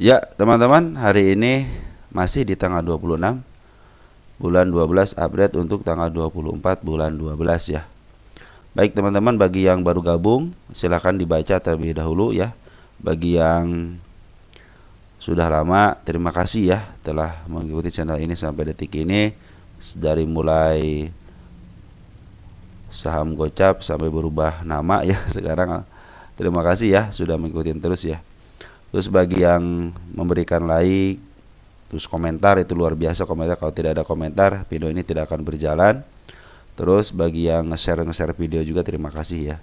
Ya, teman-teman, hari ini masih di tanggal 26 bulan 12 update untuk tanggal 24 bulan 12 ya. Baik teman-teman, bagi yang baru gabung silahkan dibaca terlebih dahulu ya. Bagi yang sudah lama, terima kasih ya telah mengikuti channel ini sampai detik ini. Dari mulai saham gocap sampai berubah nama ya sekarang. Terima kasih ya sudah mengikuti terus ya. Terus bagi yang memberikan like, terus komentar, itu luar biasa komentar. Kalau tidak ada komentar, video ini tidak akan berjalan. Terus bagi yang nge-share video juga terima kasih ya.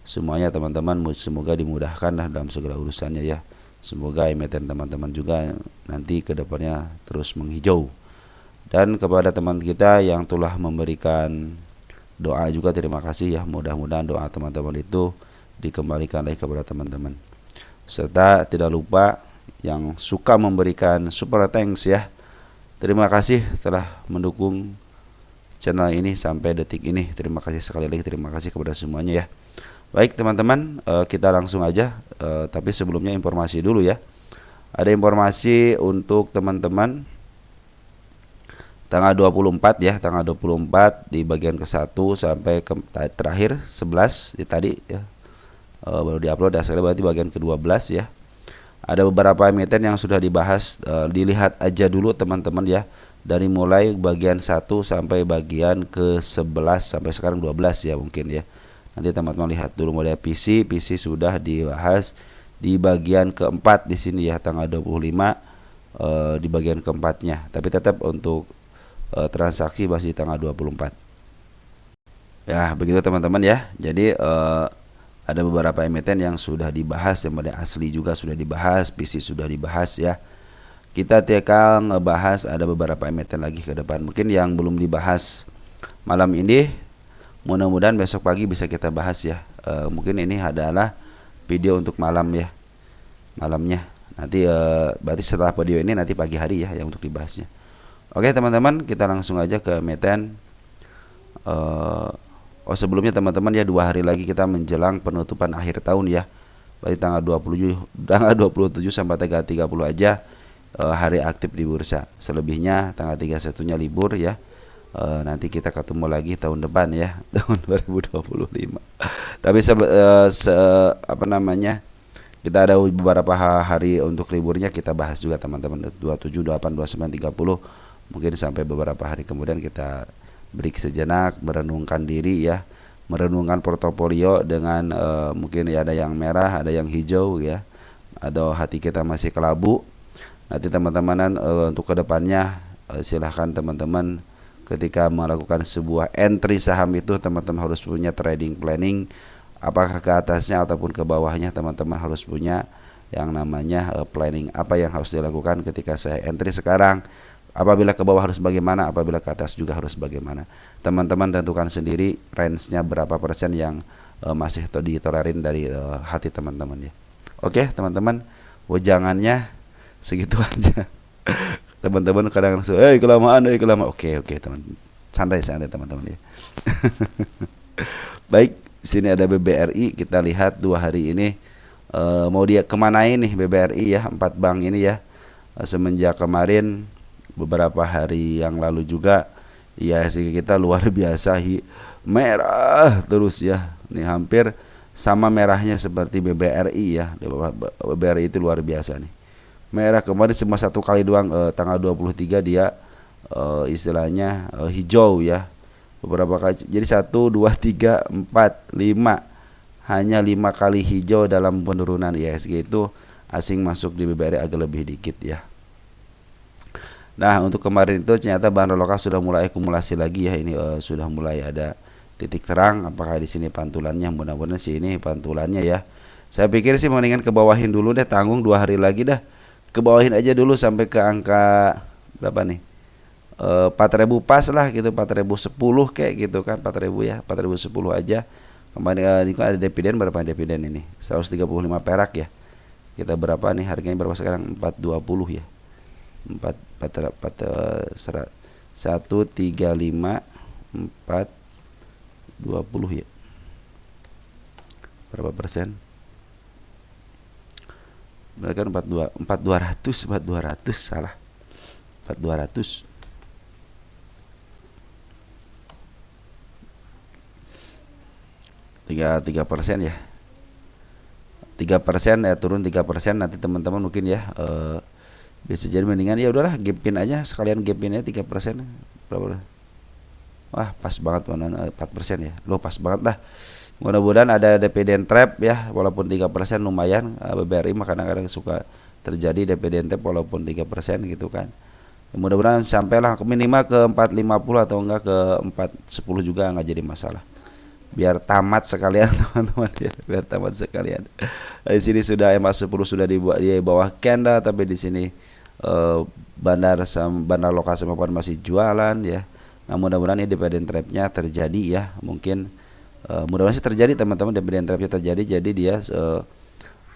Semuanya teman-teman semoga dimudahkan lah dalam segala urusannya ya. Semoga emiten teman-teman juga nanti kedepannya terus menghijau. Dan kepada teman kita yang telah memberikan doa juga terima kasih ya. Mudah-mudahan doa teman-teman itu dikembalikan lagi kepada teman-teman. Serta tidak lupa yang suka memberikan super thanks ya. Terima kasih telah mendukung channel ini sampai detik ini. Terima kasih sekali lagi, terima kasih kepada semuanya ya. Baik teman-teman, kita langsung aja. Tapi sebelumnya informasi dulu ya. Ada informasi untuk teman-teman tanggal 24 ya, tanggal 24 di bagian ke-1 sampai ke terakhir 11 tadi ya. Baru diupload hasilnya berarti bagian ke-12 ya. Ada beberapa emiten yang sudah dibahas, dilihat aja dulu teman-teman ya. Dari mulai bagian 1 sampai bagian ke-11 sampai sekarang 12 ya mungkin ya. Nanti teman-teman lihat dulu mulai PC sudah dibahas di bagian keempat di sini ya tanggal 25 di bagian keempatnya. Tapi tetap untuk transaksi masih di tanggal 24. Ya, begitu teman-teman ya. Jadi ada beberapa emiten yang sudah dibahas, yang asli juga sudah dibahas, PC sudah dibahas ya. Kita TK ngebahas ada beberapa emiten lagi ke depan. Mungkin yang belum dibahas malam ini, mudah-mudahan besok pagi bisa kita bahas ya. Mungkin ini adalah video untuk malam ya, malamnya. Nanti berarti setelah video ini nanti pagi hari ya yang untuk dibahasnya. Oke teman-teman, kita langsung aja ke emiten. Sebelumnya teman-teman ya, 2 hari lagi kita menjelang penutupan akhir tahun ya. Berarti tanggal 27 sampai tanggal 30 aja hari aktif di bursa. Selebihnya tanggal 31-nya libur ya. Nanti kita ketemu lagi tahun depan ya, tahun 2025. Tapi kita ada beberapa hari untuk liburnya, kita bahas juga teman-teman. 27, 28, 29, 30. Mungkin sampai beberapa hari kemudian kita break sejenak, merenungkan diri ya, merenungkan portofolio dengan mungkin ya ada yang merah, ada yang hijau ya, atau hati kita masih kelabu. Nanti teman-teman untuk kedepannya silahkan teman-teman ketika melakukan sebuah entry saham itu teman-teman harus punya trading planning, apakah ke atasnya ataupun ke bawahnya teman-teman harus punya yang namanya planning apa yang harus dilakukan ketika saya entry sekarang. Apabila ke bawah harus bagaimana, apabila ke atas juga harus bagaimana. Teman-teman tentukan sendiri range-nya berapa persen yang masih ditolerin dari hati teman-teman ya. Oke teman-teman, wejangannya segitu aja. Teman-teman kadang langsung, kelamaan. Oke teman, santai teman-teman ya. Baik, sini ada BBRI, kita lihat 2 hari ini mau dia kemana ini BBRI ya, 4 bank ini ya. Semenjak kemarin beberapa hari yang lalu juga ya, sih kita luar biasa merah terus ya. Ini hampir sama merahnya seperti BBRI ya. BBRI itu luar biasa nih. Merah kemarin cuma 1 kali doang, tanggal 23 dia istilahnya hijau ya. Beberapa kali, jadi 1, 2, 3, 4, 5, hanya 5 kali hijau dalam penurunan IHSG itu. Asing masuk di BBRI agak lebih dikit ya. Nah untuk kemarin itu ternyata bahan lokal sudah mulai akumulasi lagi ya. Ini sudah mulai ada titik terang. Apakah di sini pantulannya? Mudah-mudahan sih ini pantulannya ya. Saya pikir sih mendingan ke bawahin dulu deh, tanggung 2 hari lagi dah. Ke bawahin aja dulu sampai ke angka berapa nih? 4.000 pas lah gitu, 4.010 kayak gitu kan, 4.000 ya, 4.010 aja. Kemarin ini kan ada dividen, berapa dividen ini? 135 perak ya. Kita berapa nih harganya, berapa sekarang? 420 ya. 135 420 ya. Berapa persen? Benar kan 4200 salah. 4200. 3% ya. 3% ya, turun 3%. Nanti teman-teman mungkin ya bisa jadi mendingan ya udahlah gapin aja, sekalian gapin aja 3%. Berapa? Wah, pas banget 4% ya. Lo pas banget dah. Mudah-mudahan ada dividend trap ya, walaupun 3% lumayan. BBRI mah kadang-kadang suka terjadi dividend trap walaupun 3% gitu kan. Mudah-mudahan sampailah minimal ke 450 atau enggak ke 410 juga enggak jadi masalah. Biar tamat sekalian teman-teman ya, biar tamat sekalian. Di sini sudah MA10 sudah di bawah candle, tapi di sini bandar lokal Samapan masih jualan ya. Nah, mudah-mudahan ini dividend trapnya terjadi ya. Mungkin mudah-mudahan sih terjadi teman-teman, dividend trapnya terjadi, jadi dia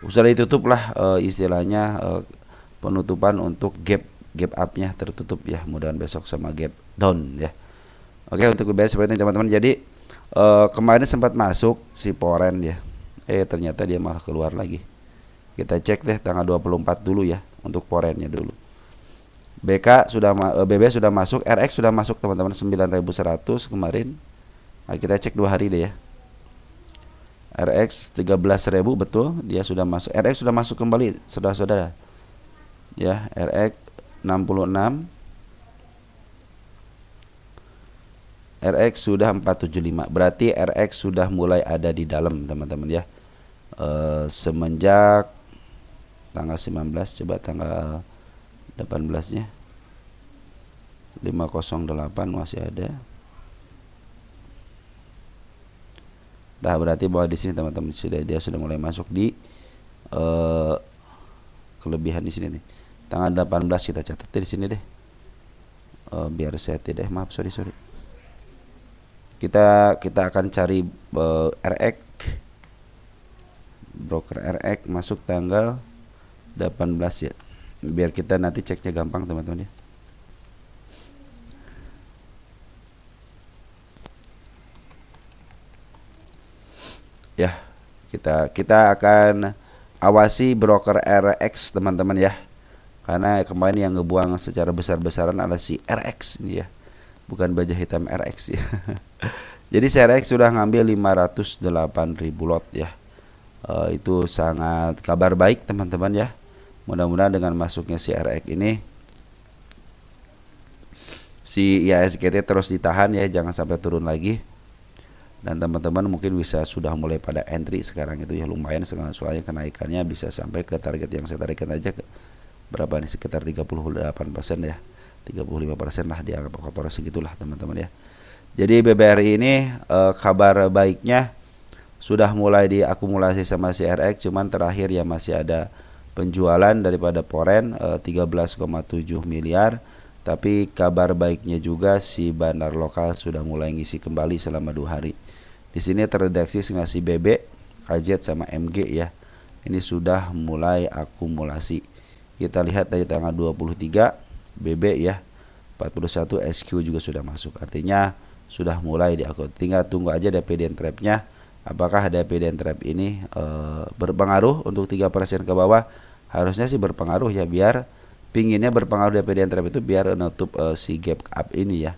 sudah ditutup lah istilahnya penutupan untuk gap up-nya tertutup ya. Mudah-mudahan besok sama gap down ya. Oke, untuk BBRI seperti ini teman-teman. Jadi kemarin sempat masuk si Poren ya. Ternyata dia malah keluar lagi. Kita cek deh tanggal 24 dulu ya untuk Porennya dulu. BK sudah BB sudah masuk, RX sudah masuk teman-teman 9.100 kemarin. Nah, kita cek 2 hari deh ya. RX 13.000 betul, dia sudah masuk. RX sudah masuk kembali saudara-saudara. Ya, RX 66. RX sudah 475. Berarti RX sudah mulai ada di dalam teman-teman ya. Semenjak tanggal 19, coba tanggal 18-nya 508 masih ada. Nah, berarti bahwa di sini teman-teman dia sudah mulai masuk di kelebihan di sini nih. Tanggal 18 kita catat di sini deh. Biar saya tidak sorry. Kita akan cari RX, broker RX masuk tanggal 18 ya. Biar kita nanti ceknya gampang teman-teman ya. Ya, kita akan awasi broker RX teman-teman ya. Karena kemarin yang ngebuang secara besar-besaran adalah si RX ini ya. Bukan baja hitam RX ya. Jadi si RX sudah ngambil 508.000 lot ya. Itu sangat kabar baik teman-teman ya. Mudah-mudahan dengan masuknya si RX ini si IHSGT terus ditahan ya, jangan sampai turun lagi. Dan teman-teman mungkin bisa sudah mulai pada entry sekarang itu ya, lumayan soalnya kenaikannya bisa sampai ke target yang saya tarikan aja ke berapa nih, sekitar 38% ya. 35% lah, di angka kotor segitulah teman-teman ya. Jadi BBRI ini kabar baiknya sudah mulai diakumulasi sama si RX, cuman terakhir ya masih ada penjualan daripada Poren 13,7 miliar. Tapi kabar baiknya juga si bandar lokal sudah mulai ngisi kembali selama 2 hari. Di sini terdeteksi ngasih BB, KZ sama MG ya. Ini sudah mulai akumulasi. Kita lihat dari tanggal 23 BB ya, 41 SQ juga sudah masuk. Artinya sudah mulai diakumulasi. Tinggal tunggu aja dividend trapnya. Apakah dividend trap ini berpengaruh untuk 3% ke bawah? Harusnya sih berpengaruh ya, biar pinginnya berpengaruh dividend trap itu biar nutup si gap up ini ya.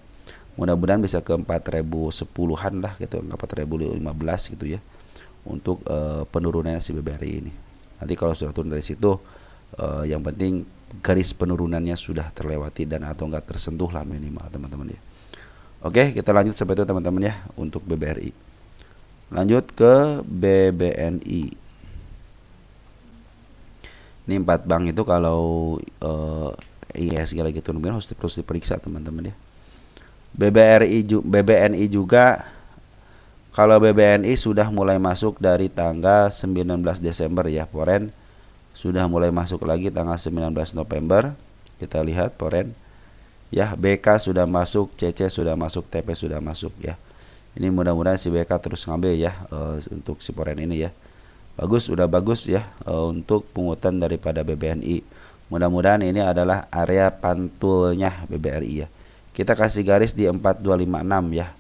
Mudah-mudahan bisa ke 4.010-an lah gitu, 4.015 gitu ya. Untuk penurunannya si BBRI ini. Nanti kalau sudah turun dari situ, yang penting garis penurunannya sudah terlewati dan atau enggak tersentuh lah minimal teman-teman ya. Oke, kita lanjut seperti itu teman-teman ya untuk BBRI. Lanjut ke BBNI. Ini 4 bank itu kalau IHSG lagi turun harus terus diperiksa teman-teman ya. BBNI juga, kalau BBNI sudah mulai masuk dari tanggal 19 Desember ya. Poren sudah mulai masuk lagi tanggal 19 November. Kita lihat Poren ya, BK sudah masuk, CC sudah masuk, TP sudah masuk ya. Ini mudah-mudahan si BK terus ngambil ya untuk si Poren ini ya. Bagus, udah bagus ya untuk pungutan daripada BBNI. Mudah-mudahan ini adalah area pantulnya BBRI ya. Kita kasih garis di 4256 ya.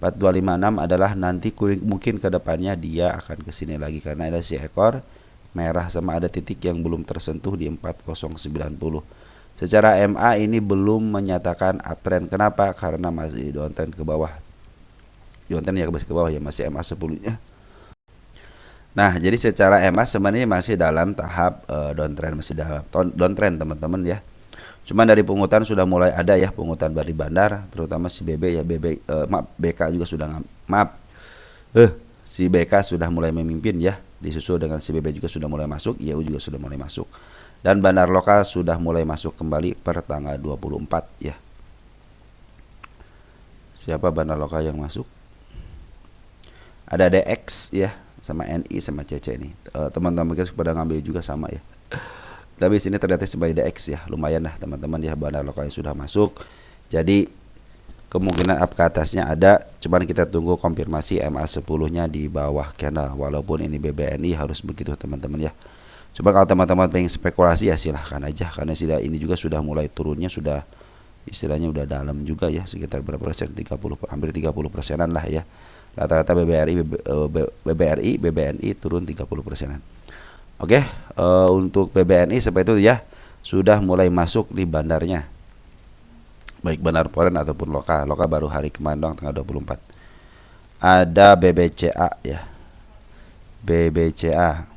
4256 adalah nanti mungkin ke depannya dia akan kesini lagi karena ada si ekor merah sama ada titik yang belum tersentuh di 4090. Secara MA ini belum menyatakan uptrend. Kenapa? Karena masih downtrend ke bawah. Downtrend ya ke bawah ya, masih MA 10-nya. Nah, jadi secara MA sebenarnya masih dalam tahap downtrend, masih dalam downtrend teman-teman ya. Cuman dari pungutan sudah mulai ada ya pungutan dari bandar, terutama si BB ya BK juga sudah si BK sudah mulai memimpin ya, disusul dengan si BB juga sudah mulai masuk, IAU juga sudah mulai masuk. Dan bandar lokal sudah mulai masuk kembali per tanggal 24 ya. Siapa bandar lokal yang masuk? Ada DX ya, sama NI sama CC ini. Teman-teman kita pada ngambil juga sama ya. Tapi sini terlihat sebagai DX ya, lumayan lah teman-teman ya, bandar lokalnya sudah masuk. Jadi kemungkinan up ke atasnya ada, cuman kita tunggu konfirmasi MA 10-nya di bawah candle. Walaupun ini BBNI harus begitu teman-teman ya. Coba kalau teman-teman pengen spekulasi ya silahkan aja, karena ini juga sudah mulai turunnya, sudah istilahnya udah dalam juga ya, sekitar berapa persen, 30 hampir 30%-an lah ya. Rata-rata BBRI, BBNI turun 30%-an. Oke, untuk BBNI seperti itu ya, sudah mulai masuk di bandarnya, baik bandar foreign ataupun lokal. Lokal baru hari kemarin doang, tanggal 24. Ada BBCA ya, BBCA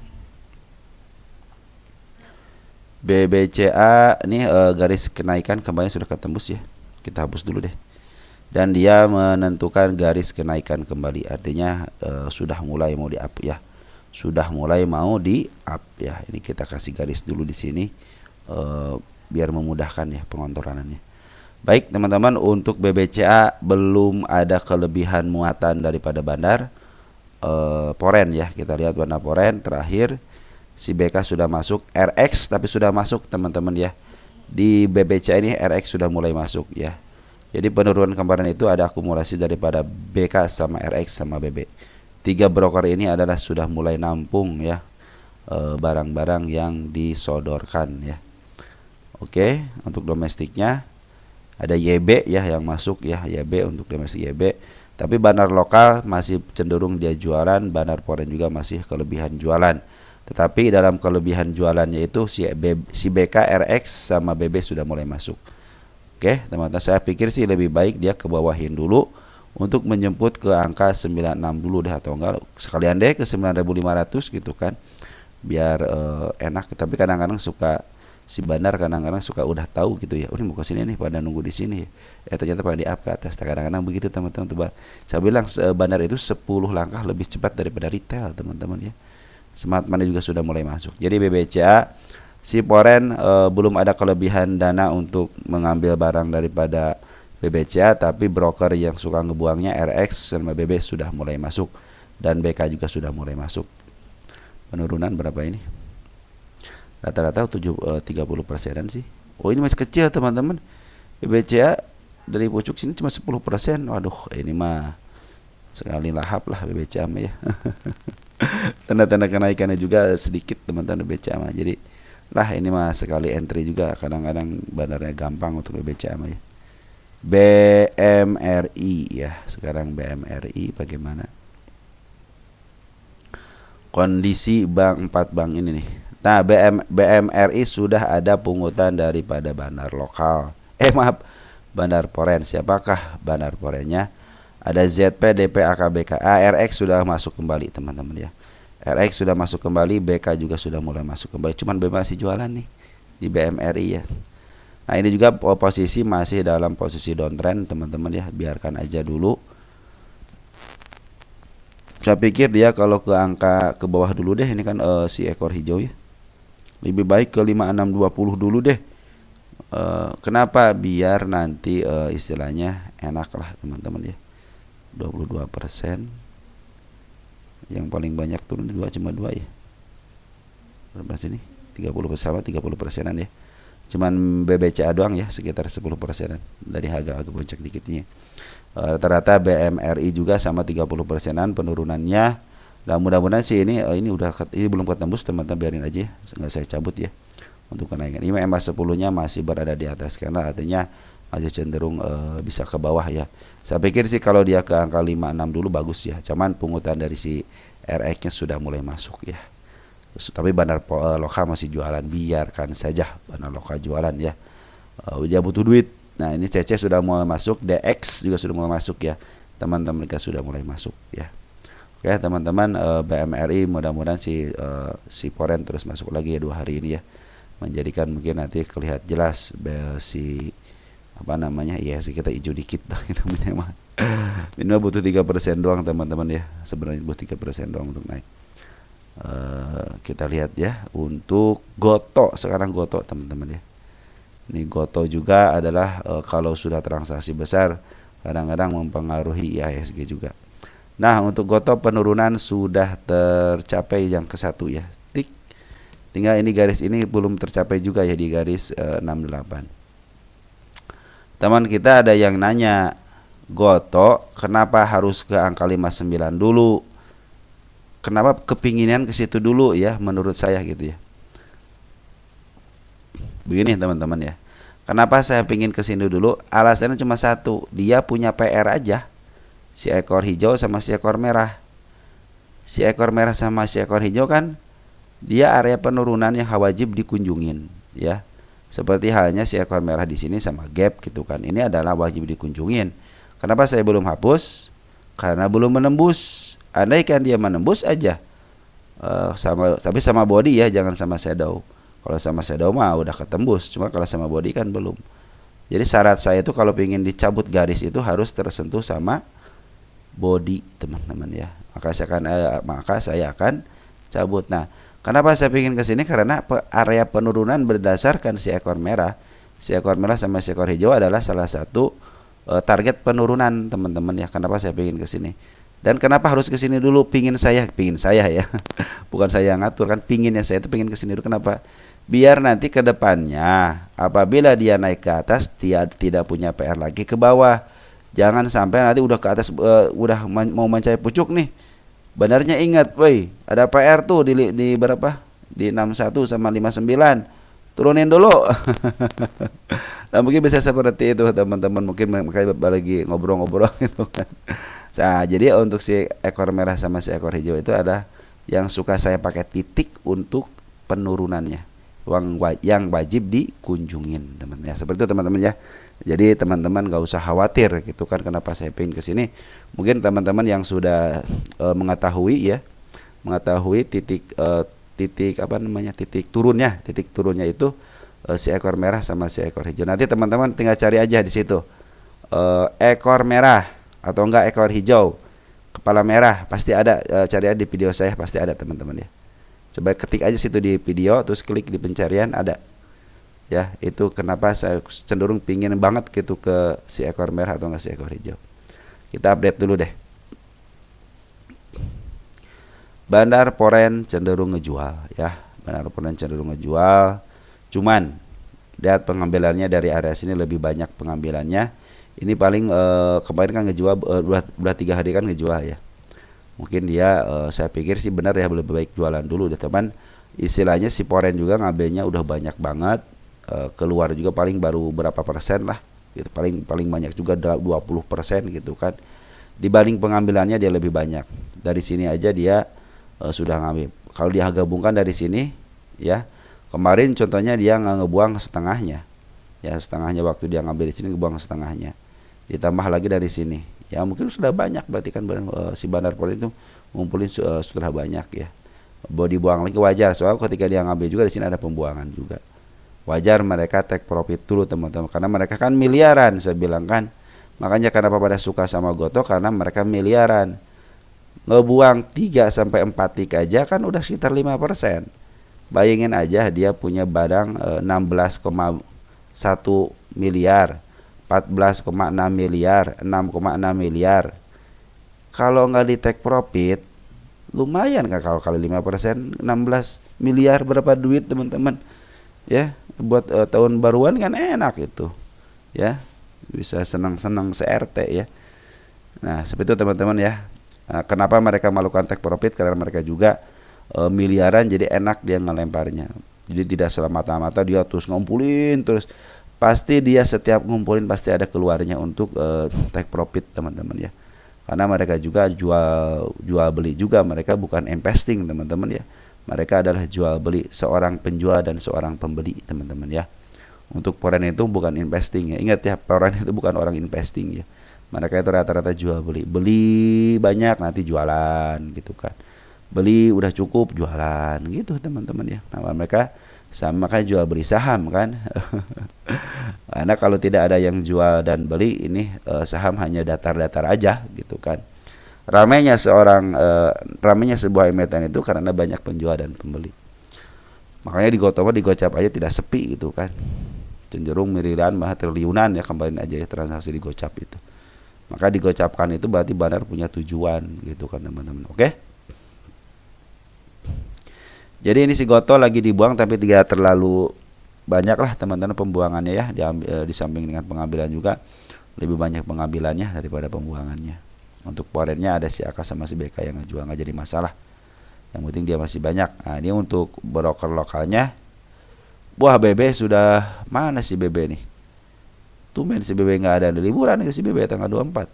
ini garis kenaikan kembali sudah ketembus ya, kita hapus dulu deh. Dan dia menentukan garis kenaikan kembali, artinya sudah mulai mau di up ya. Sudah mulai mau di up ya. Ini kita kasih garis dulu di sini biar memudahkan ya pengontorannya. Baik teman-teman, untuk BBCA belum ada kelebihan muatan daripada bandar foreign ya. Kita lihat bandar foreign terakhir si BK sudah masuk, RX tapi sudah masuk teman-teman ya. Di BBCA ini RX sudah mulai masuk ya. Jadi penurunan kemarin itu ada akumulasi daripada BK sama RX sama BB. 3 broker ini adalah sudah mulai nampung ya barang-barang yang disodorkan ya. Oke, untuk domestiknya ada YB ya yang masuk ya, YB untuk domestik YB. Tapi bandar lokal masih cenderung dia jualan, bandar foreign juga masih kelebihan jualan. Tetapi dalam kelebihan jualannya itu si BK, RX sama BB sudah mulai masuk. Oke, teman-teman, saya pikir sih lebih baik dia ke bawahin dulu untuk menjemput ke angka 96 dulu deh, atau enggak sekalian deh ke 9.500 gitu kan, biar enak. Tapi kadang-kadang suka si bandar kadang-kadang suka udah tahu gitu ya, ini mau ke sini nih, pada nunggu di sini ternyata pada di up ke atas. Kadang-kadang begitu teman-teman. Saya bilang bandar itu 10 langkah lebih cepat daripada retail teman-teman ya. Smart money juga sudah mulai masuk. Jadi BBCA si foreign belum ada kelebihan dana untuk mengambil barang daripada BBCA, tapi broker yang suka ngebuangnya RX sama BB sudah mulai masuk, dan BK juga sudah mulai masuk. Penurunan berapa ini? Rata-rata 30%-an sih. Oh, ini masih kecil teman-teman. BBCA dari pucuk sini cuma 10%. Waduh, ini mah sekali lahap lah BBCA mah ya. Tanda-tanda kenaikannya juga sedikit teman-teman BBCA mah. Jadi lah ini mah sekali entry juga, kadang-kadang bandarnya gampang untuk BBCA mah ya. BMRI ya, sekarang BMRI bagaimana kondisi bank 4 bank ini nih. Nah, BMRI sudah ada pungutan daripada bandar lokal. Bandar foreign. Siapakah bandar foreignnya? Ada ZP, DP, AKBK, RX sudah masuk kembali teman-teman ya. RX sudah masuk kembali, BK juga sudah mulai masuk kembali. Cuman BB masih jualan nih di BMRI ya. Nah, ini juga posisi masih dalam posisi downtrend teman-teman ya, biarkan aja dulu. Saya pikir dia kalau ke angka ke bawah dulu deh, ini kan si ekor hijau ya. Lebih baik ke 5620 dulu deh. Kenapa? Biar nanti istilahnya enak lah teman-teman ya. 22%. Yang paling banyak turun cuma 2 ya. Berapa sini? 30%an ya. Cuman BBCA doang ya sekitar 10%an dari harga agak bonceng dikitnya. Rata-rata BMRI juga sama 30%an penurunannya. Dan mudah-mudahan sih ini belum ketembus teman-teman, biarin aja, nggak saya cabut ya untuk kenaikan. Ini MA 10-nya masih berada di atas karena artinya masih cenderung bisa ke bawah ya. Saya pikir sih kalau dia ke angka 56 dulu bagus ya. Cuman pungutan dari si RX-nya sudah mulai masuk ya. Tapi Bandar Loka masih jualan, biarkan saja Bandar Loka jualan ya. Dia butuh duit. Nah ini CC sudah mulai masuk, DX juga sudah mulai masuk ya. Teman-teman kita sudah mulai masuk ya. Oke teman-teman, BMRI mudah-mudahan si Poren terus masuk lagi ya 2 hari ini ya, menjadikan mungkin nanti kelihatan jelas si apa namanya IHSG kita hijau dikit dah kita minimal butuh 3% doang teman-teman ya, sebenarnya butuh 3% doang untuk naik. Kita lihat ya untuk Goto sekarang, Goto teman-teman ya. Ini Goto juga adalah kalau sudah transaksi besar kadang-kadang mempengaruhi IHSG juga. Nah untuk Goto penurunan sudah tercapai yang ke-1 ya, tik. Tinggal ini garis ini belum tercapai juga ya, di garis 68. Teman kita ada yang nanya, Goto kenapa harus ke angka 59 dulu? Kenapa kepinginan ke situ dulu ya, menurut saya gitu ya. Begini teman-teman ya, kenapa saya pingin ke sini dulu? Alasannya cuma satu, dia punya PR aja. Si ekor hijau sama si ekor merah. Si ekor merah sama si ekor hijau kan dia area penurunan yang wajib dikunjungin ya. Seperti halnya si ekor merah di sini sama gap gitu kan. Ini adalah wajib dikunjungin. Kenapa saya belum hapus? Karena belum menembus. Andaikan dia menembus aja tapi sama body ya, jangan sama shadow. Kalau sama shadow mah udah ketembus, cuma kalau sama body kan belum. Jadi syarat saya itu kalau ingin dicabut garis itu harus tersentuh sama body teman-teman ya. Maka saya akan cabut. Nah, kenapa saya ingin ke sini? Karena area penurunan berdasarkan si ekor merah. Si ekor merah sama si ekor hijau adalah salah satu target penurunan teman-teman ya. Kenapa saya ingin ke sini? Dan kenapa harus ke sini dulu? Pingin saya ya. Bukan saya yang ngatur kan, pinginnya saya itu pingin ke sini dulu. Kenapa? Biar nanti ke depannya apabila dia naik ke atas dia tidak punya PR lagi ke bawah. Jangan sampai nanti udah ke atas udah mau mencari pucuk nih. Benarnya ingat, woi, ada PR tuh di berapa? Di 61 sama 59. Turunin dulu. Nah, mungkin bisa seperti itu teman-teman, mungkin makanya lagi ngobrol-ngobrol gitu kan. Nah, jadi untuk si ekor merah sama si ekor hijau itu ada yang suka saya pakai titik untuk penurunannya. Yang wajib dikunjungin teman-teman ya. Seperti itu teman-teman ya. Jadi teman-teman gak usah khawatir gitu kan, kenapa saya pengen kesini. Mungkin teman-teman yang sudah mengetahui titik apa namanya, titik turunnya itu si ekor merah sama si ekor hijau. Nanti teman-teman tinggal cari aja di situ ekor merah atau enggak ekor hijau kepala merah, pasti ada. Cari aja di video saya, pasti ada teman-teman ya. Coba ketik aja situ di video, terus klik di pencarian, ada ya. Itu kenapa saya cenderung pingin banget gitu ke si ekor merah atau enggak si ekor hijau. Kita update dulu deh. Bandar Poren cenderung ngejual ya. Bandar Poren cenderung ngejual. Cuman lihat pengambilannya dari area sini lebih banyak pengambilannya. Ini paling kemarin kan ngejual udah 3 hari kan ngejual ya. Mungkin dia saya pikir sih benar ya, lebih baik jualan dulu deh teman. Istilahnya si Poren juga ngambilnya udah banyak banget, keluar juga paling baru berapa persen lah gitu, paling banyak juga 20% gitu kan. Dibanding pengambilannya dia lebih banyak. Dari sini aja dia sudah ngambil. Kalau dia gabungkan dari sini ya, kemarin contohnya dia ngebuang setengahnya ya, setengahnya waktu dia ngambil di sini ngebuang setengahnya, ditambah lagi dari sini ya, mungkin sudah banyak berarti kan si Bandar Poren itu ngumpulin sudah banyak ya. Mau dibuang lagi wajar, soalnya ketika dia ngambil juga di sini ada pembuangan juga. Wajar mereka take profit dulu teman-teman, karena mereka kan miliaran saya bilang kan. Makanya kenapa pada suka sama Goto, karena mereka miliaran. Ngebuang 3 sampai 4 tik aja kan udah sekitar 5%. Bayangin aja dia punya barang 16,1 miliar, 14,6 miliar, 6,6 miliar. Kalau nggak di take profit, lumayan kan kalau kali 5%, 16 miliar berapa duit teman-teman? Ya, buat tahun baruan kan enak itu. Ya, bisa senang-senang se-RT ya. Nah, seperti itu teman-teman ya. Nah, kenapa mereka melakukan take profit? Karena mereka juga miliaran, jadi enak dia ngelemparnya. Jadi tidak semata-mata dia terus ngumpulin terus. Pasti dia setiap ngumpulin pasti ada keluarnya untuk take profit teman-teman ya. Karena mereka juga jual beli juga, mereka bukan investing teman-teman ya. Mereka adalah jual beli, seorang penjual dan seorang pembeli, teman-teman ya. Untuk foreign itu bukan investing ya. Ingat ya, foreign itu bukan orang investing ya. Mereka itu rata-rata jual beli. Beli banyak nanti jualan gitu kan. Beli udah cukup jualan gitu teman-teman ya. Nah, mereka sama kayak jual beli saham kan. Karena kalau tidak ada yang jual dan beli ini saham hanya datar-datar aja gitu kan. Ramainya sebuah emiten itu karena banyak penjual dan pembeli. Makanya di Gotomo di Gocap aja tidak sepi gitu kan. Cenderung miliaran malah triliunan ya kembali aja ya transaksi di Gocap itu. Maka digocapkan itu berarti benar punya tujuan gitu kan teman-teman. Oke? Jadi ini si Goto lagi dibuang tapi tidak terlalu banyak lah teman-teman pembuangannya ya. Di samping dengan pengambilan juga lebih banyak pengambilannya daripada pembuangannya. Untuk foreignnya ada si AK sama si BK yang ngejual nggak jadi masalah. Yang penting dia masih banyak. Nah ini untuk broker lokalnya. Wah BB sudah mana si BB nih? Tumben si BB nggak ada liburan nih si BB tanggal 24.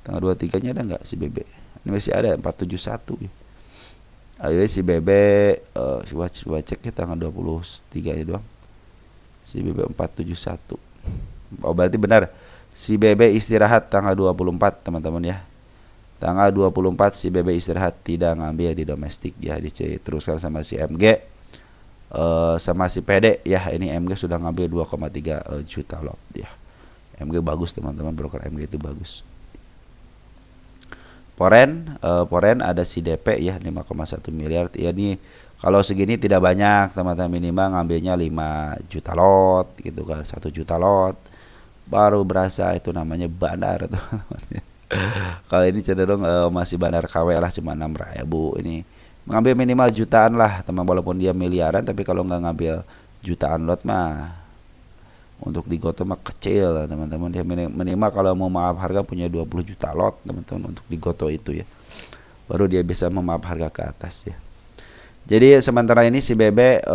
Tanggal 23 nya ada nggak si BB? Ini masih ada 471 ya. Ayo si BB coba cek ya tanggal 23 ya doang. Si BB 471. Oh berarti benar. Si BB istirahat tanggal 24 teman-teman ya. Tanggal 24 si BB istirahat tidak ngambil di domestik ya, diteruskan sama si MG sama si PD ya. Ini MG sudah ngambil 2,3 juta lot ya. MG bagus teman-teman, broker MG itu bagus. Foreign ada si DP ya 5,1 miliar ya. Ini kalau segini tidak banyak teman-teman, minimal ngambilnya 5 juta lot gitu kan, 1 juta lot baru berasa itu namanya bandar teman-teman. Kalau ini cenderung masih bandar KW lah, cuma 6.000. Ini mengambil minimal jutaan lah teman, walaupun dia miliaran tapi kalau nggak ngambil jutaan lot mah untuk di Goto mah kecil teman-teman. Dia minimal kalau mau maaf harga punya 20 juta lot teman-teman untuk di Goto itu ya, baru dia bisa memaaf harga ke atas ya. Jadi sementara ini si BB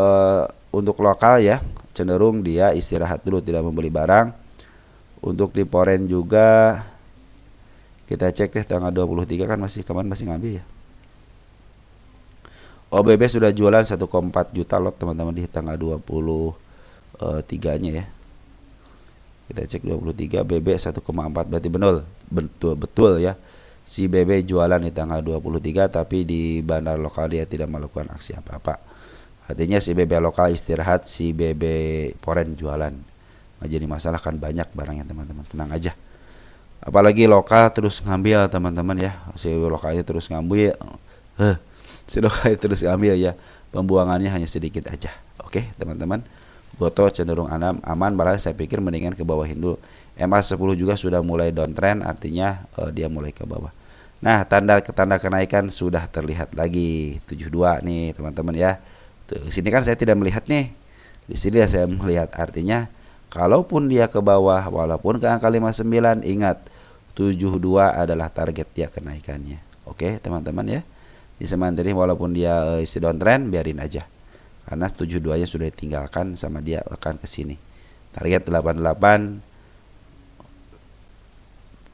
untuk lokal ya cenderung dia istirahat dulu, tidak membeli barang. Untuk di foreign juga kita cek deh tanggal 23 kan masih kemarin masih ngambil ya. OBB sudah jualan 1,4 juta lot teman-teman di tanggal 23 nya ya. Kita cek 23 BB 1,4 berarti betul ya. Si BB jualan di tanggal 23 tapi di bandar lokal dia tidak melakukan aksi apa-apa. Artinya si BB lokal istirahat, si BB foreign jualan. Nggak jadi masalah kan, banyak barangnya teman-teman, tenang aja. Apalagi lokal terus ngambil teman-teman ya, si lokal itu terus ngambil si lokal itu terus ngambil ya, pembuangannya hanya sedikit aja. Oke teman-teman, Goto cenderung aman, bahkan saya pikir mendingan ke bawahin dulu. MA10 juga sudah mulai downtrend, artinya dia mulai ke bawah. Nah tanda kenaikan sudah terlihat lagi 72 nih teman-teman ya. Tuh, sini kan saya tidak melihat nih, di sini saya melihat, artinya kalaupun dia ke bawah walaupun ke angka 59, ingat 72 adalah target dia kenaikannya. Oke teman-teman ya. Di semantri walaupun dia isi downtrend biarin aja. Karena 72 nya sudah ditinggalkan sama dia akan ke sini. Target 88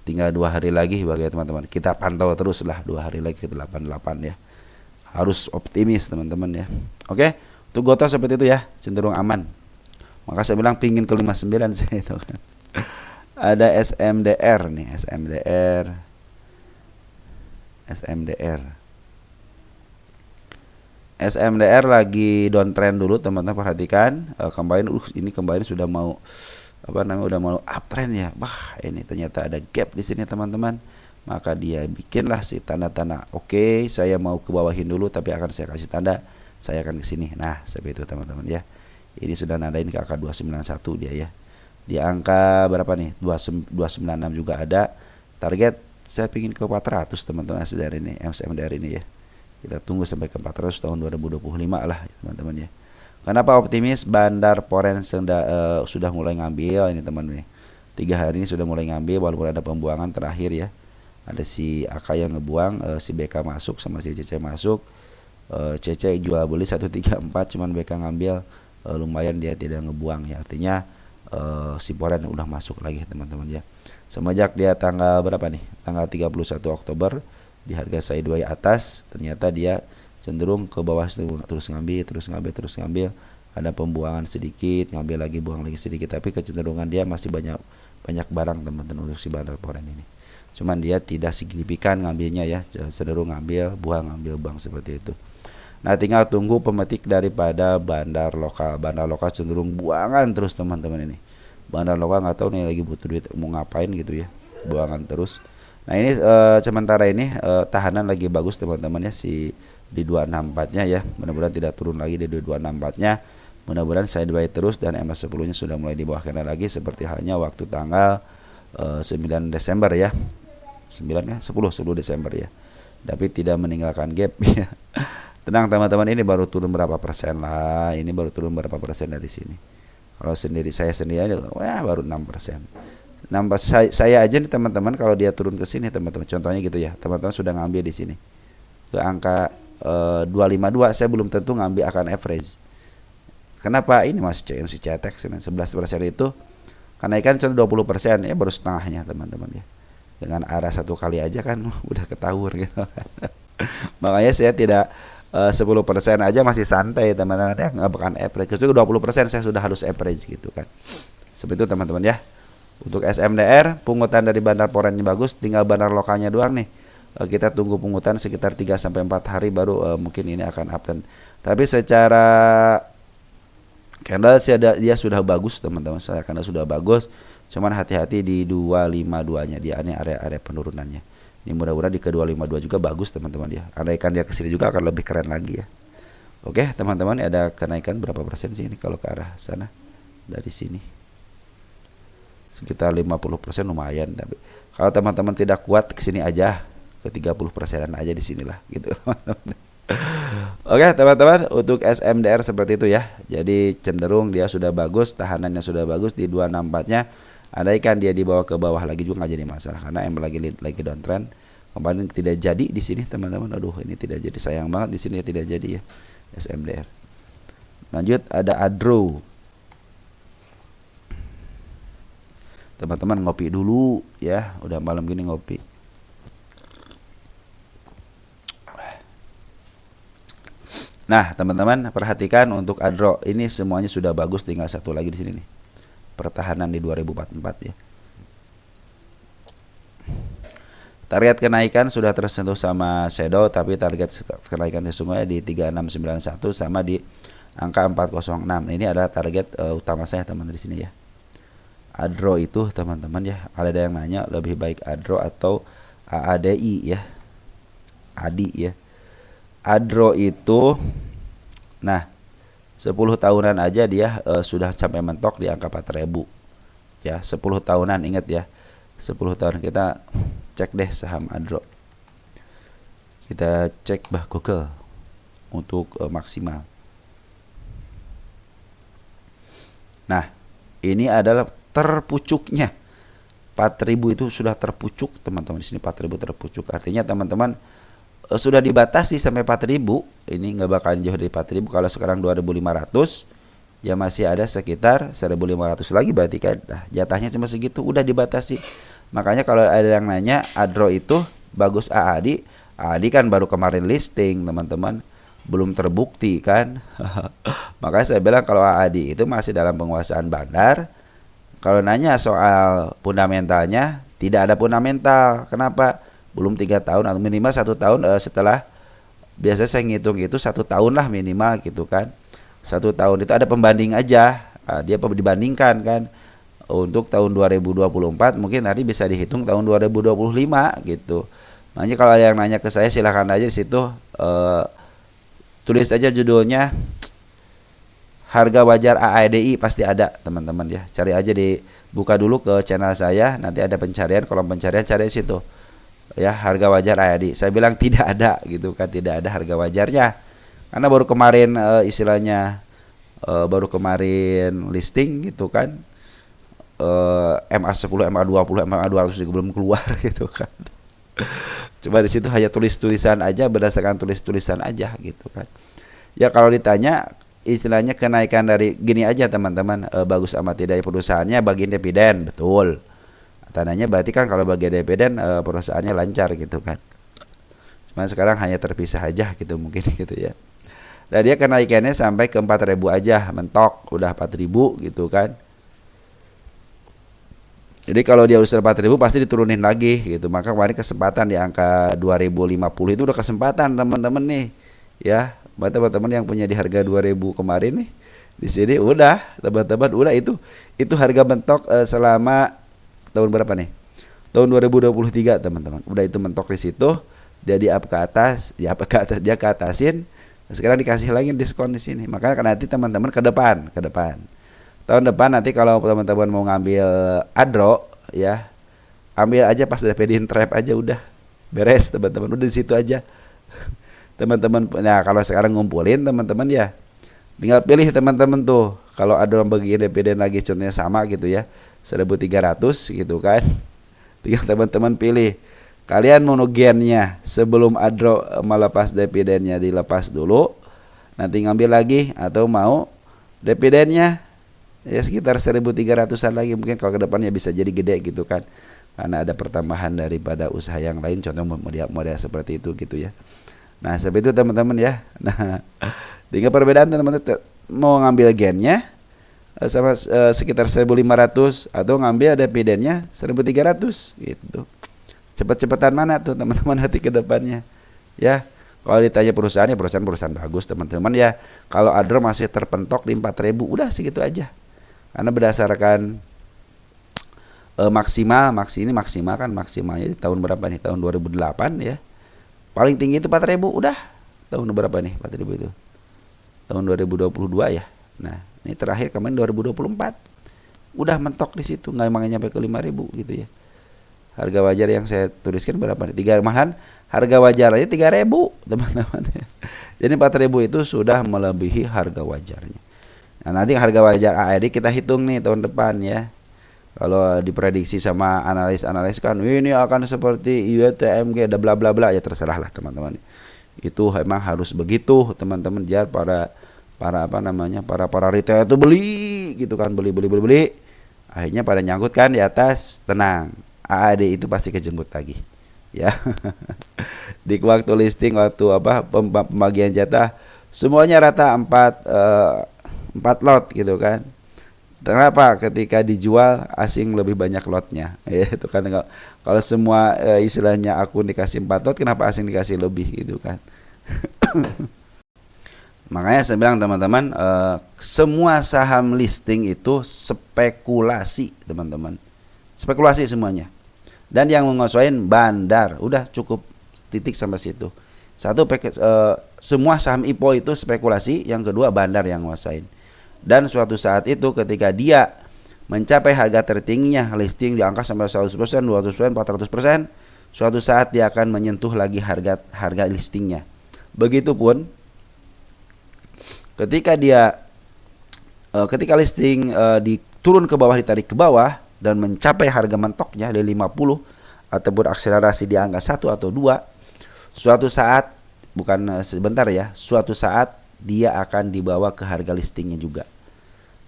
tinggal 2 hari lagi bagi teman-teman. Kita pantau terus lah 2 hari lagi ke 88 ya. Harus optimis teman-teman ya. Oke, untuk Goto seperti itu ya, cenderung aman. Maka saya bilang pingin ke 59 sih itu kan. Ada SMDR nih, SMDR lagi downtrend dulu teman-teman, perhatikan. Kemarin ini kembali sudah mau udah mau uptrend ya. Wah, ini ternyata ada gap di sini teman-teman. Maka dia bikinlah si tanda-tanda. Oke, saya mau ke bawahin dulu tapi akan saya kasih tanda saya akan ke sini. Nah, seperti itu teman-teman ya. Ini sudah nandain ke angka 291 dia ya. Di angka berapa nih? 296 juga ada. Target saya pingin ke 400 teman-teman SMDR ini ya. Kita tunggu sampai ke 400 tahun 2025 lah teman-teman ya. Kenapa optimis? Bandar foreign sudah mulai ngambil ini teman-teman. 3 hari ini sudah mulai ngambil walaupun ada pembuangan terakhir ya. Ada si AK yang ngebuang, si BK masuk sama si CC masuk. CC jual beli 134 cuman BK ngambil, lumayan dia tidak ngebuang ya. Artinya si foreign udah masuk lagi teman-teman ya. Semenjak dia tanggal berapa nih? Tanggal 31 Oktober di harga sideways atas, ternyata dia cenderung ke bawah, terus ngambil, terus ngambil, ada pembuangan sedikit, ngambil lagi, buang lagi sedikit, tapi kecenderungan dia masih banyak banyak barang teman-teman untuk si Bandar Poren ini. Cuman dia tidak signifikan ngambilnya ya, cenderung ngambil, buang seperti itu. Nah, tinggal tunggu pemetik daripada bandar lokal. Bandar lokal cenderung buangan terus teman-teman ini. Bandar lokal nggak tahu nih lagi butuh duit mau ngapain gitu ya, buangan terus. Nah ini sementara ini tahanan lagi bagus teman-teman ya, si di 264-nya ya. Mudah-mudahan tidak turun lagi di 264-nya. Mudah-mudahan sideways terus dan MA10-nya sudah mulai di bawah kanan lagi seperti halnya waktu tanggal 9 Desember ya. 9 ya, 10 Desember ya. Tapi tidak meninggalkan gap ya. Tenang teman-teman, ini baru turun berapa persen lah. Ini baru turun berapa persen dari sini. Kalau saya sendiri aja, wah baru 6%. Saya aja nih teman-teman, kalau dia turun ke sini teman-teman, contohnya gitu ya, teman-teman sudah ngambil di sini ke angka 252, saya belum tentu ngambil akan average. Kenapa? Ini masih CMC cetek 11% itu kenaikan cuma 20% ya, baru setengahnya teman-teman ya. Dengan arah satu kali aja kan udah ketawur gitu. Makanya saya tidak 10% aja masih santai teman-teman ya, nggak bakal average. Kecuali 20% saya sudah harus average gitu kan. Seperti itu teman-teman ya. Untuk SMDR pungutan dari Bandar Poren ini bagus, tinggal bandar lokalnya doang nih. Kita tunggu pungutan sekitar 3-4 hari baru mungkin ini akan uptrend. Tapi secara candle dia sudah bagus teman-teman. Secara candle sudah bagus. Cuman hati-hati di 252-nya, dia ini area penurunannya. Ini mudah-mudahan di ke 252 juga bagus teman-teman ya. Andaikan dia ke sini juga akan lebih keren lagi ya. Oke, teman-teman, ada kenaikan berapa persen sih ini kalau ke arah sana dari sini? Sekitar 50% lumayan, tapi kalau teman-teman tidak kuat ke sini aja, ke 30%-an aja di sinilah gitu teman-teman. Oke teman-teman, untuk SMDR seperti itu ya. Jadi cenderung dia sudah bagus, tahanannya sudah bagus di 264-nya. Andaikan dia dibawa ke bawah lagi juga nggak jadi masalah, karena M lagi downtrend. Kemarin tidak jadi di sini teman-teman. Aduh, ini tidak jadi, sayang banget di sini tidak jadi ya SMDR. Lanjut ada Adro. Teman-teman ngopi dulu ya, udah malam gini ngopi. Nah, teman-teman perhatikan untuk Adro ini semuanya sudah bagus, tinggal satu lagi di sini nih. Pertahanan di 2044 ya. Target kenaikan sudah tersentuh sama Shadow, tapi target kenaikan sesungguhnya di 3691 sama di angka 406. Ini adalah target utama saya teman-teman di sini ya. Adro itu teman-teman ya, ada yang nanya lebih baik Adro atau AADI ya. ADI ya. Adro itu nah 10 tahunan aja dia sudah sampai mentok di angka 4.000 ya. 10 tahunan, ingat ya, 10 tahun. Kita cek deh saham Adro, kita cek Google untuk maksimal. Nah ini adalah terpucuknya 4.000, itu sudah terpucuk teman-teman. Di sini 4.000 terpucuk, artinya teman-teman sudah dibatasi sampai 4.000. Ini nggak bakalan jauh dari 4.000. Kalau sekarang 2.500 ya, masih ada sekitar 1.500 lagi, berarti kan jatahnya cuma segitu, udah dibatasi. Makanya kalau ada yang nanya Adro itu bagus AADI kan baru kemarin listing teman-teman, belum terbukti kan. Makanya saya bilang kalau AADI itu masih dalam penguasaan bandar. Kalau nanya soal fundamentalnya, tidak ada fundamental. Kenapa? Belum 3 tahun atau minimal 1 tahun setelah, biasa saya ngitung itu 1 tahun lah minimal gitu kan. 1 tahun itu ada pembanding aja, dia dibandingkan kan. Untuk tahun 2024 mungkin nanti bisa dihitung tahun 2025 gitu. Makanya kalau yang nanya ke saya silahkan aja di situ tulis aja judulnya harga wajar AADI, pasti ada teman-teman ya. Cari aja, buka dulu ke channel saya, nanti ada pencarian, kolom pencarian cari di situ. Ya, harga wajar AADI. Saya bilang tidak ada gitu kan, tidak ada harga wajarnya. Karena baru kemarin istilahnya baru kemarin listing gitu kan. MA10, MA20, MA200 juga belum keluar gitu kan. Coba di situ hanya tulis-tulisan aja, berdasarkan tulis-tulisan aja gitu kan. Ya kalau ditanya istilahnya kenaikan dari gini aja teman-teman, bagus amat tidak perusahaannya bagian dividen, betul. Tandanya berarti kan kalau bagi dividen perusahaannya lancar gitu kan. Cuma sekarang hanya terpisah aja gitu mungkin gitu ya. Dan dia kenaikannya sampai ke 4.000 aja, mentok udah 4.000 gitu kan. Jadi kalau dia udah 4.000 pasti diturunin lagi gitu. Maka kemarin kesempatan di angka 2050 itu udah kesempatan teman-teman nih. Ya, buat teman-teman yang punya di harga 2000 kemarin nih. Di sini udah, teman-teman udah itu harga mentok selama tahun berapa nih? Tahun 2023 teman-teman. Udah itu mentok di situ, dia di up ke atas, dia ke atasin. Sekarang dikasih lagi diskon di sini. Makanya kan nanti teman-teman ke depan. Tahun depan nanti kalau teman-teman mau ngambil adro ya, ambil aja pas udah pediin trap aja udah. Beres teman-teman, udah di situ aja. Teman-teman, nah kalau sekarang ngumpulin teman-teman ya, tinggal pilih teman-teman tuh. Kalau ada yang bagiin dividen lagi contohnya sama gitu ya, 1.300 gitu kan. Tinggal teman-teman pilih. Kalian mau gennya sebelum adro melepas dividennya dilepas dulu, nanti ngambil lagi, atau mau dividennya ya sekitar 1.300-an lagi, mungkin kalau kedepannya bisa jadi gede gitu kan, karena ada pertambahan daripada usaha yang lain, contoh model seperti itu gitu ya. Nah seperti itu teman-teman ya. Nah tinggal perbedaan teman-teman, mau ngambil gennya sama sekitar 1.500 atau ngambil dividennya 1.300 gitu. Cepet-cepetan mana tuh teman-teman hati ke depannya ya. Kalau ditanya perusahaannya, perusahaan bagus teman-teman ya. Kalau adro masih terpentok di 4.000, udah segitu aja. Karena berdasarkan maksimal kan, maksimalnya di tahun berapa nih? Tahun 2008 ya. Paling tinggi itu 4.000 udah. Tahun berapa nih 4.000 itu? Tahun 2022 ya. Nah, ini terakhir kemarin 2024. Udah mentok di situ, nggak emangnya nyampe ke 5.000 gitu ya. Harga wajar yang saya tuliskan berapa nih? 3, malahan harga wajar aja 3.000 teman-teman. Jadi 4.000 itu sudah melebihi harga wajarnya. Nah, nanti harga wajar AED kita hitung nih tahun depan ya. Kalau diprediksi sama analis kan ini akan seperti IWTMG ada bla bla bla, ya terserah lah teman-teman. Itu emang harus begitu teman-teman, biar para retail itu beli gitu kan, beli. Akhirnya pada nyangkut kan di atas, tenang. AAD itu pasti kejemput lagi. Ya. Di waktu listing, waktu pembagian jatah semuanya rata 4 lot gitu kan. Kenapa? Ketika dijual asing lebih banyak lotnya. Ya itu kan, kalau semua istilahnya akun dikasih 4 lot, kenapa asing dikasih lebih gitu kan. Makanya saya bilang teman-teman, semua saham listing itu spekulasi teman-teman. Spekulasi semuanya. Dan yang menguasain bandar. Udah cukup, titik sampai situ. Satu, semua saham IPO itu spekulasi. Yang kedua, bandar yang menguasain. Dan suatu saat itu ketika dia mencapai harga tertingginya, listing di angka sampai 100%, 200%, 400%, suatu saat dia akan menyentuh lagi harga listingnya. Begitupun ketika listing diturun ke bawah, ditarik ke bawah dan mencapai harga mentoknya di 50 ataupun akselerasi di angka 1 atau 2, suatu saat, bukan sebentar ya, suatu saat dia akan dibawa ke harga listingnya juga.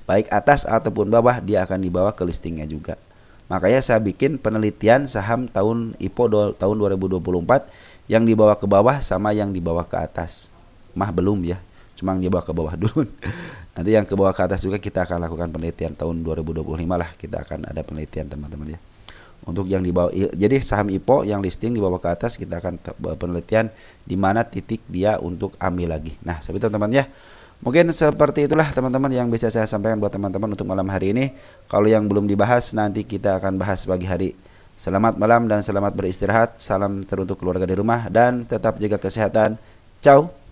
Baik atas ataupun bawah, dia akan dibawa ke listingnya juga. Makanya saya bikin penelitian saham tahun IPO tahun 2024 yang dibawa ke bawah sama yang dibawa ke atas. Belum ya, cuma yang dibawa ke bawah dulu. Nanti yang ke bawah ke atas juga kita akan lakukan penelitian tahun 2025 lah, kita akan ada penelitian teman-teman ya. Untuk yang dibawa, jadi saham IPO yang listing dibawa ke atas, kita akan penelitian di mana titik dia untuk ambil lagi. Nah, seperti itu teman-teman ya. Mungkin seperti itulah teman-teman yang bisa saya sampaikan buat teman-teman untuk malam hari ini. Kalau yang belum dibahas nanti kita akan bahas pagi hari. Selamat malam dan selamat beristirahat. Salam teruntuk keluarga di rumah dan tetap jaga kesehatan. Ciao.